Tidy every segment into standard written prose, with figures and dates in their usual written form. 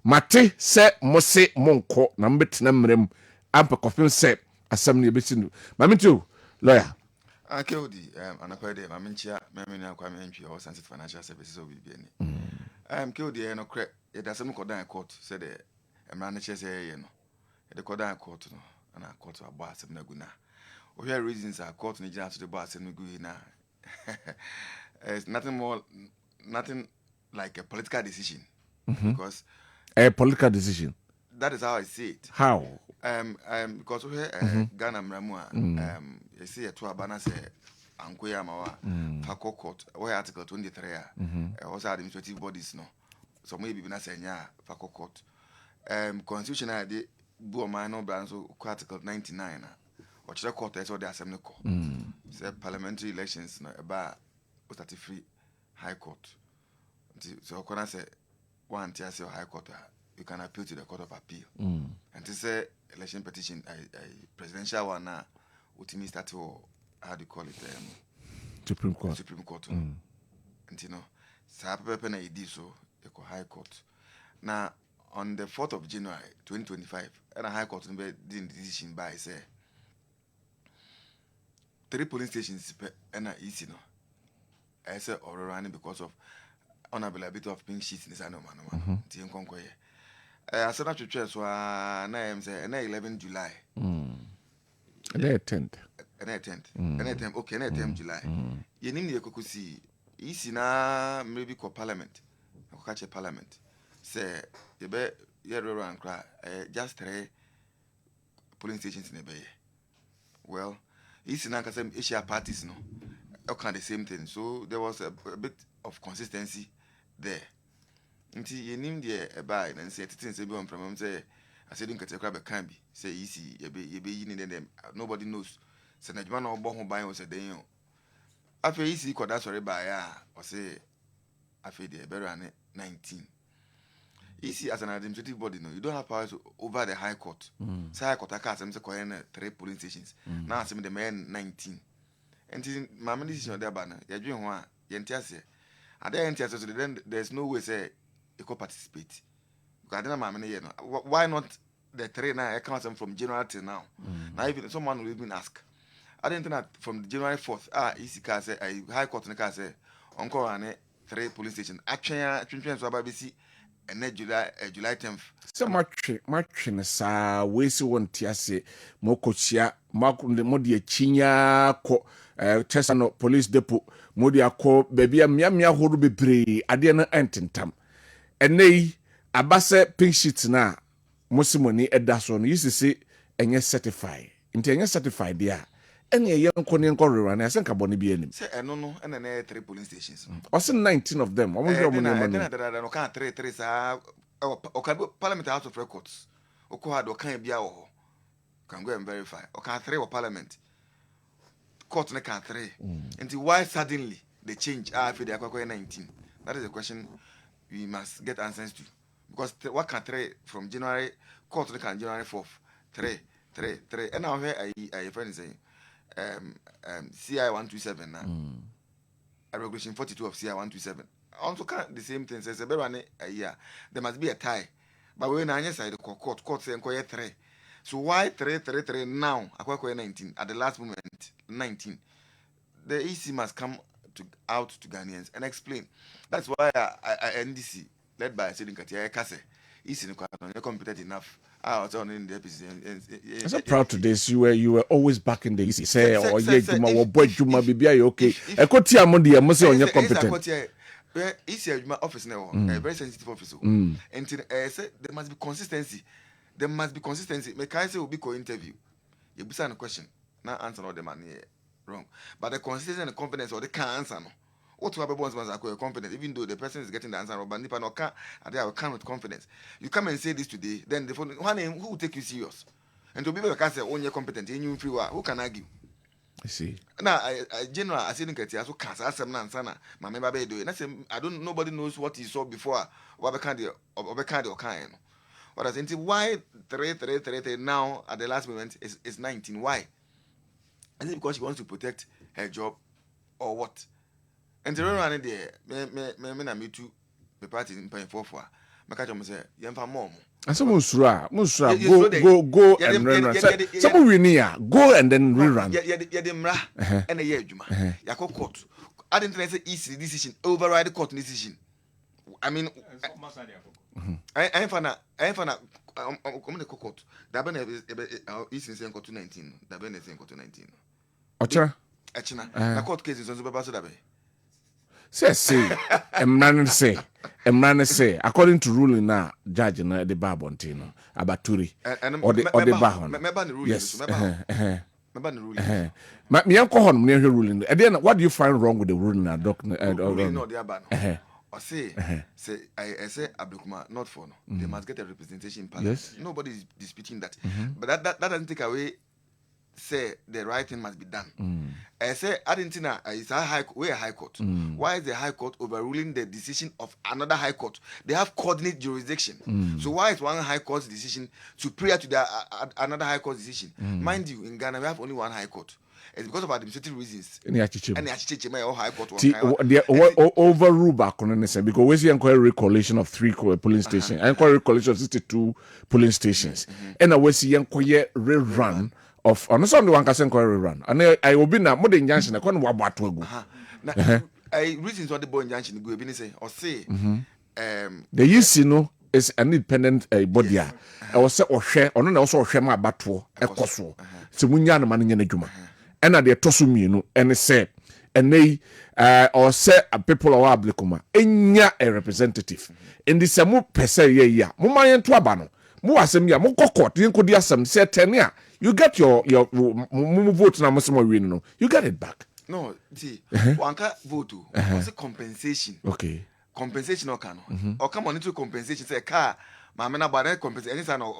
mate se mose monko na mbetena mrem ampa kofim se asam ne betinu mamintu lawyer KOD anapede maminchia memenya kwa mentwi o sensitive financial services o bibi ani KOD no kre ye da sem kodan court said the emra ne chese ye no ye de kodan court no ana court abo asem na guna o hear reasons are court ni jina to the boss asem gu na it's nothing like a political decision because a political decision. that is how I see it. How? Because we Ghana mramua you see a to abana say ankoya mawa fako court where article 23 also administrative bodies no so maybe na say nya fako court constitutional de bu o man no bran so article 99 or chere court so the assembly ko say parliamentary elections no eba start free high court so kona say one tier say high court you can appeal to the Court of Appeal. And to say election petition, presidential one now, ultimately start to, how do you call it? Supreme Court. Supreme Court. And you know, Sapepe na idi so, the High Court. Now, on the 4th of January 2025, and a High Court did decision by say 3 polling stations and a easy no. I say or running because of unavailability of pink sheets in the side of man. I said that church so na 11 July. And 10th. And 10th. Okay, and 10th July. You need to go see. Isi na maybe call parliament. I catch a parliament. Say you be you run cry. Just 3 polling stations in the bay. Well, isi na kasem Asia parties no. Okay, the same thing. So there was a bit of consistency there. Nti yenim de buy and say things be on from say I said nka tekra be kan bi say easy ye be yi ni dem nobody knows say na djuma na obo ho ban o say den yo afa easy koda sorry buy o say afa de be run 19 easy as an administrative body no you don't have power over the high court say high court aka say ko na 3 polling stations now say the men 19 nti mama decision there ba na ye dwen ho a ye ntiase ade ye ntiase so then there's no way say you could participate. Because I don't know, why not the 3 now? I come from January till now. Now even someone will even ask. I didn't think that from January 4th. Easy car say High Court in the car say Uncle and 3 police station. Actually, so about BC and then July 10th. So much in sa we si won tiase mokochia modi chinya ko Tesano police depot modi akọ baby amia horu bebre ade na ententam. Enei abase pink sheet na musimoni edaso no yisi se enye certified nti enye certified dia enye ye nko rera na senka boni bi anim say eno no ena na 3 polling stations also 19 of them omo hwe omo no kan 3 sa o kan parliament house of records o ko ha do kan bia wo can go and verify o kan 3 of parliament court na kan 3 nti why suddenly the change after the akwa 19 that is the question we must get answers to. Because what can 3 from January, court can January 4th, 3. And now here I friend saying CI 127 now. Regulation 42 of CI 127. Also can the same thing says a year. There must be a tie. But when I side the court say 3. So why 3 now? Akwa 19 at the last moment 19. The EC must come out to Ghanaians and explain. That's why NDC led by Sidin Katia Kase is competent enough. I was on in the episode. I'm so proud to this. You were always back in the EC. Say or ye Juma or boy Juma bibia okay. I could tia Monday I must say on your competent. EC office now, a very sensitive office. And say there must be consistency. There must be consistency. Mekaise will be co-interview. You be a question. Now answer all the man here. Wrong, but the consistency and the confidence or the can't answer no. What to have once are confident, even though the person is getting the answer, but nipa no can, and they come with confidence. You come and say this today, then the phone one name who will take you serious, and to be able to say, "Oh, you're competent, and you free who can argue?" I see. Now, I general, I see the so can't ask them answer. My member be doing. I don't. Nobody knows what he saw before. What kind of kind. What I think why 3 now at the last moment is 19. Why? Is it because she wants to protect her job or what? And the running there, me too, the party in paying for. Maka chom say yemfa mom. Asa Musra go and run. Some we go and then rerun. Yeah, the mra and a year juma. Yako court. I didn't say easy decision override the court decision. I mean, I find come the court. That ben is in 2019. That ben is in 2019. Ochra. Achina. The court case is on the basso that way. Say, Emran say, according to ruling now, judge na the Babontino, Abaturi, or the Bahon. Yes, remember the ruling. My uncle Hon, near your ruling. And then what do you find wrong with the ruling now, Doctor? No, the Aban. Or say, I say, Abdukuma, not for no. They must get a representation in Parliament. Yes. Nobody is disputing that. But that doesn't take away. Say the right thing must be done. I say Argentina is a high court. Why is the high court overruling the decision of another high court? They have coordinate jurisdiction. So why is one high court's decision superior to the another high court decision? Mind you, in Ghana we have only one high court. It's because of administrative reasons. And the high court overrule back on because we see inquiry collation of 3 polling stations, inquiry collation of 62 polling stations, and we see inquiry rerun of on Sunday one can inquiry run. And I will be now more than Jansen. I can't what to go. I reasons what the boy Jansen go be say or say the UC is an independent body. I was say or share or no also share my battle a coso. So we know man in juma. And at the tosumino and say and they or say a people or ablikuma enya a representative. In the samu pese ye mo man to abano. Mo asem ya mo kokot yen kodi asem say 10 ya. You get your vote na mo win no. You get it back. No, see, one can vote. What's a compensation? Okay. Compensation or can or come on into compensation. Say car, my man about compensation. Any sign of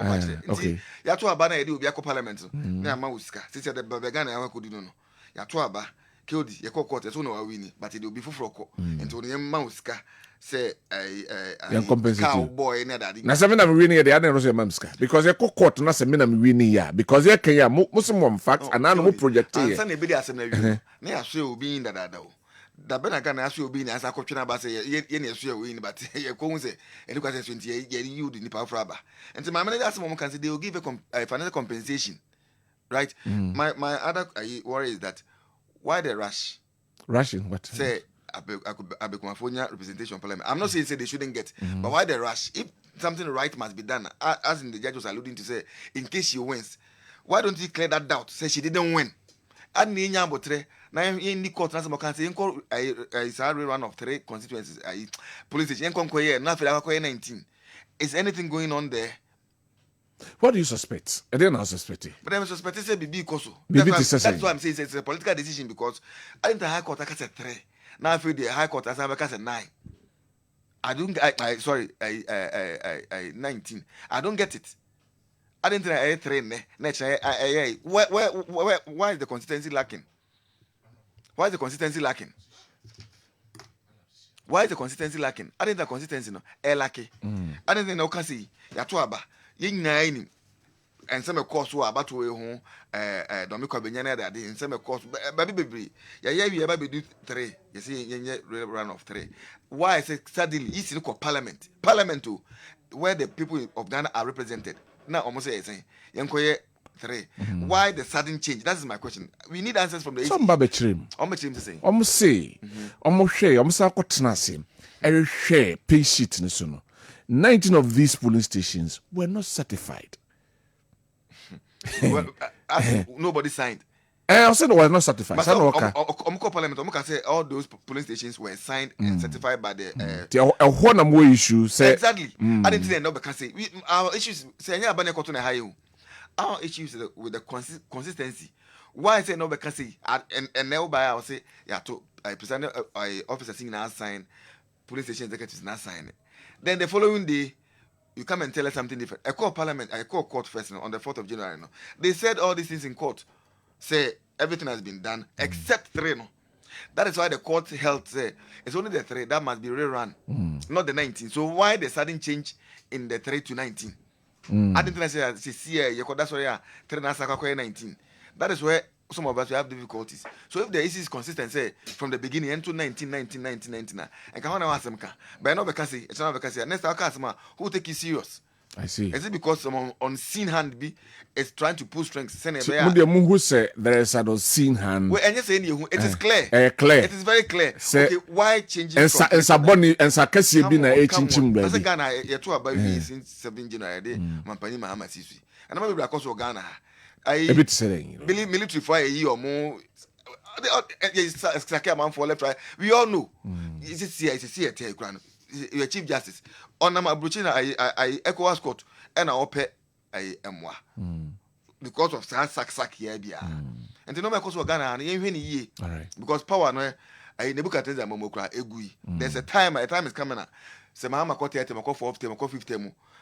okay. Ya to abana edi obi akọ parliament. Na ma usika. Since the Babagana I could do no. Ya to aba KOD ya court so no win, but it will be for ko. And to the ma usika say cowboy na daddy. Na se me na me win here the other say mamska because ya court na se me na me win here because ya kan ya mo fact and na mo project here. Ansa na be dey asem na wi. Na ya so obi in dada o. Da be na kan na so obi ni asa kwotwe na ba say ye na so we ni but ye ko hu say e dey kwase 20 ye you the nipa for aba. Enti ma me dey asem mo kan say they will give a financial compensation. Right? My other worry is that why the rush? Rushing what? Say Abekumafonia representation parliament. I'm not saying say they shouldn't get, but why the rush? If something right must be done, as in the judge was alluding to say, in case she wins, why don't you clear that doubt? Say she didn't win. And in Yambotre, now in the court, National Council, I saw run of 3 constituencies, police station, nothing 19. Is anything going on there? What do you suspect? I didn't suspect it. But I'm suspecting say Bibi Koso. That's why I'm saying it's a political decision because I think the High Court I said 3. Now I feel the High Court as I said 9. I don't. I 19. I don't get it. I didn't think I 3. Why is the consistency lacking? Why is the consistency lacking? Why is the consistency lacking? I didn't think consistency no. Lacking. I didn't think no can see. Ya to aba. Yin nine. And some course were about to home, Domico Benyana, that in some course, baby, yeah, baby do 3. You see, run of 3. Why I say suddenly, it's look of parliament too, where the people of Ghana are represented. Now, almost saying, Yankoye 3. Why the sudden change? That is my question. We need answers from the some baby trim. Almost to say, almost say, almost share, almost a cottonassim, and share, pay sheet in the sono. 19 of these polling stations were not certified. Well, nobody signed. I said it was not certified. But Parliament, can say all those polling stations were signed and certified by the. One more issue. Exactly. I didn't say no, but can say our issues. Say our issues with the consistency. Why I say no, but can say and now by I will say yeah to I presented officer saying now sign police station executives now sign. Then the following day. You come and tell us something different. I call parliament, I call court first on the 4th of January. No. They said all these things in court. Say everything has been done except 3. No. That is why the court held say it's only the 3 that must be rerun, not the 19. So why the sudden change in the 3 to 19? I didn't say see that's why 3 19. That is where some of us we have difficulties. So if the issue is consistent, say from the beginning into 19, and can ask them, but no because it's not because next our customer who take it serious. I see. Is it because some unseen hand be is trying to pull strings? So, who say there is an unseen hand? Well, and you say it is clear. Clear. It is very clear. Say, okay, why changing? And Saboni and Sakasi be na chinchim As a baby. Ghana, you two about since 7 January day, Mampani Mahama Sisi. And I'm because of Ghana. A bit saying, military for a year or more. For left right. We all know. It's a theater, your Chief Justice. On my Bruchina, I echo court and I open I am because of sack here. And the number of Ghana and even ye. Because power no I never can tell them egui. There's a time is coming. Say Mahama caught 30, Mako 40, Mako 50.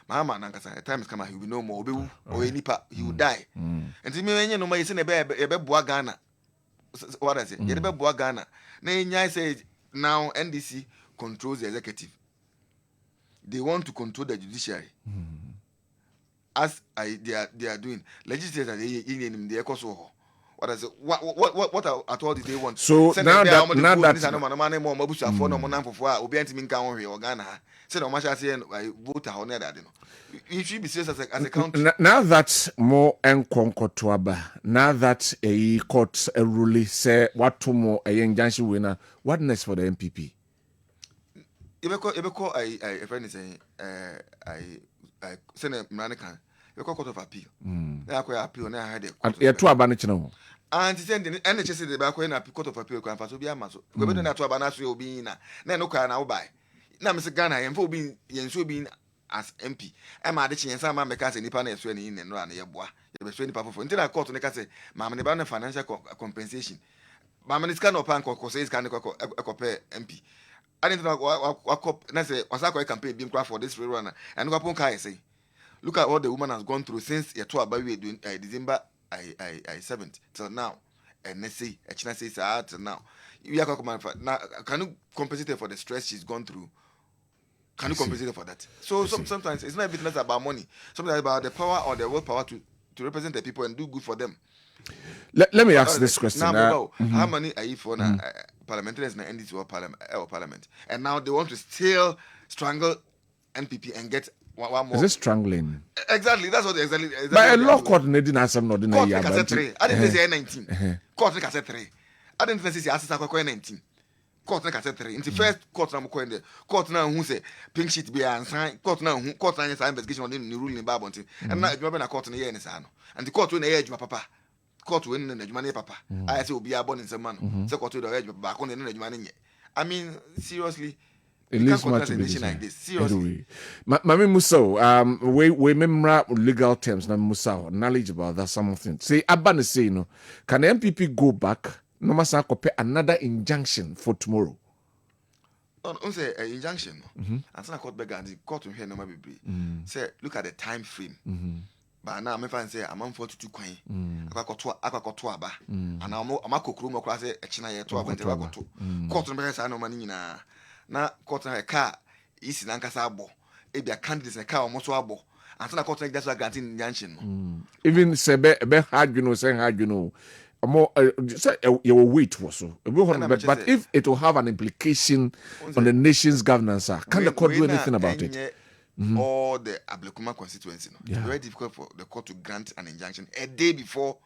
Mahama Nankasa, time is coming, he will be no more, or any part, he will die. And to me, when you know, my son, a baby Ghana. What I say, Yebe Ghana. Nay, says now NDC controls the executive. They want to control the judiciary. As they are doing. Legislators in the echo. What I say, what at all did they want? So now that you should be serious as a country. Now that more enconco tuaba, now that a court a ruling say what to more a young junction winner, what next for the MPP? A friend is saying, I send a American, you call court of appeal. I appeal, now I had a two abanichino. And sending any chase the back when I court of appeal can pass to be a muscle. We don't have to abanash will be in a no car now by. Now, Mr. Ghana, I am for being being as MP. I'm at the chance some because any panel is in and run a boy. You were 20 powerful until I caught to make us say, Mamma, the financial compensation. Mamma is kind of pan or says can compare MP. I didn't know what was I campaign being craft for this runner and what I say. Look at what the woman has gone through since your tour by doing December I 7th till now. And let's say a chance says till now. You are now can you compensate for the stress she's gone through? Can you compensate for that? So sometimes it's not a business about money. Sometimes about the power or the willpower to represent the people and do good for them. Let me ask this question. Now, how many are you for parliamentarians in the NDC or parliament? And now they want to still strangle NPP and get one more. Is it strangling? Exactly. That's what exactly. But a law coordinating as I'm not in Court cassette 3. I didn't say 19. Court cassette 3. I didn't say assistant 19. Court cassette 3. In the first court na mko ende. Court na who say pink sheet be and sign. Court na investigation on the ruling Bible. And now remember na court na here ni sa no. And the court when na here papa. Court when na juma papa. I say obi abon in some man. Say court when na here back on na juma nye. I mean seriously. It leaves much to be desired. Like this. Seriously. Mami Musao, we remember legal terms na Musao, knowledge about that something. Say Abane say no, can the MPP go back? No masa kope another injunction for tomorrow. On say injunction. And so court beg and the court here no be. Say look at the time frame. But now me fan say I'm on 42 kwan. Akwakoto aba. And now I'm akokuru mo kra say echina ye to abante akoto. Court no be say no mani nyina. Na court na car isi na nkasa abo. E bia candidates na car omo so abo. And so na court na just granting injunction. Even say be hard you know say hard you know. More say your weight was so. But if it will have an implication on the nation's governance, can the court do anything about it? All the Ablekuma constituency, it's very difficult for the court to grant an injunction a day before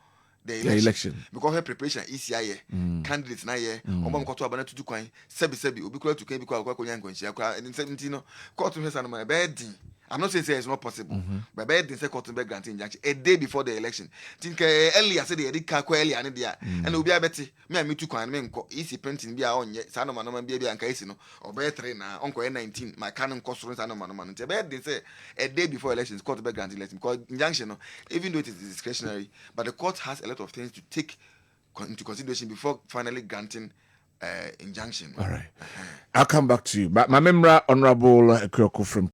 the election. Because her preparation is here, candidates na here, Obama court abana to do coin, sebi, obi to can be called and 17 court has an bed. I'm not saying it's not possible, but by the second to grant injunction a day before the election. Think earlier said they did calculate earlier and there, and will be a betty. Me too can men easy printing be on yet, son of man, baby and Casino, or better now, Uncle 19, my canon cost runs and man. They say a day before elections, court to grant election because injunction, even though it is discretionary, but the court has a lot of things to take into consideration before finally granting injunction. All right. I'll come back to you. But my member, Honorable Kyoko from